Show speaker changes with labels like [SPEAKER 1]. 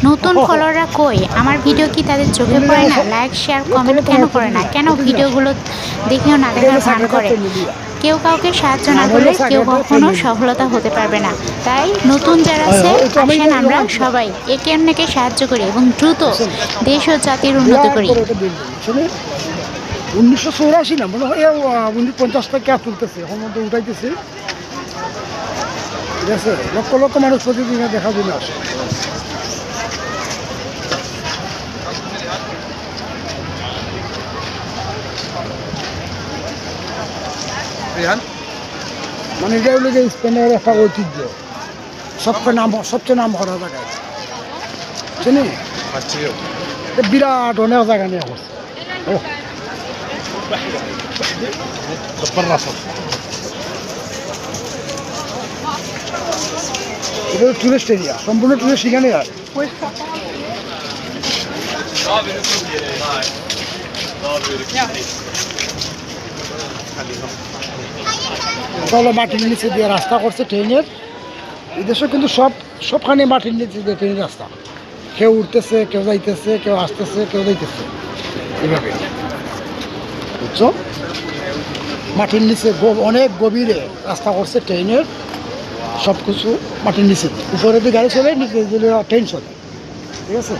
[SPEAKER 1] নতুন ফলোয়াররা কই? আমার ভিডিও কি তাদের চোখে পড়ে না? লাইক শেয়ার কমেন্ট কেন করে না? কেন ভিডিওগুলো দেখেও না দেখার ভান করে? কেউ কাউকে সাহায্য না করলে কেউ কখনো সফলতা হতে পারবে না। তাই নতুন যারা আছে আসেন আমরা সবাই একে অন্যকে সাহায্য করি এবং দ্রুত দেশ ও জাতির উন্নতি করি।
[SPEAKER 2] 1984 না মনে হয় 1950 টাকা তুলতেছে, এখন মধ্যে উঠাইতেছে। ঠিক আছে, লক্ষ লক্ষ মানুষ প্রতিদিন দেখার জন্য আসে। মানে এটা হলো যে স্পেনের একটা ঐতিহ্য, সবচেয়ে নাম করা জায়গা চিনি, বিরাট অনেক জায়গা নিয়ে করছে। এটা টুরিস্ট এরিয়া, সম্পূর্ণ টুরিস্ট এখানে আর তাহলে মাটির নিচে দিয়ে রাস্তা করছে ট্রেনের। এই দেশে কিন্তু সবখানে মাটির নিচে দিয়ে ট্রেনের রাস্তা, কেউ উঠতেছে, কেউ যাইতেছে, কেউ আসতেছে, কেউ যাইতেছে, এইভাবে বুঝছো। মাটির নিচে অনেক গভীরে রাস্তা করছে ট্রেনের, সব কিছু মাটির নিচে, উপরে দিয়ে গাড়ি চলে, নিচে দিলে ট্রেন চলে। ঠিক আছে।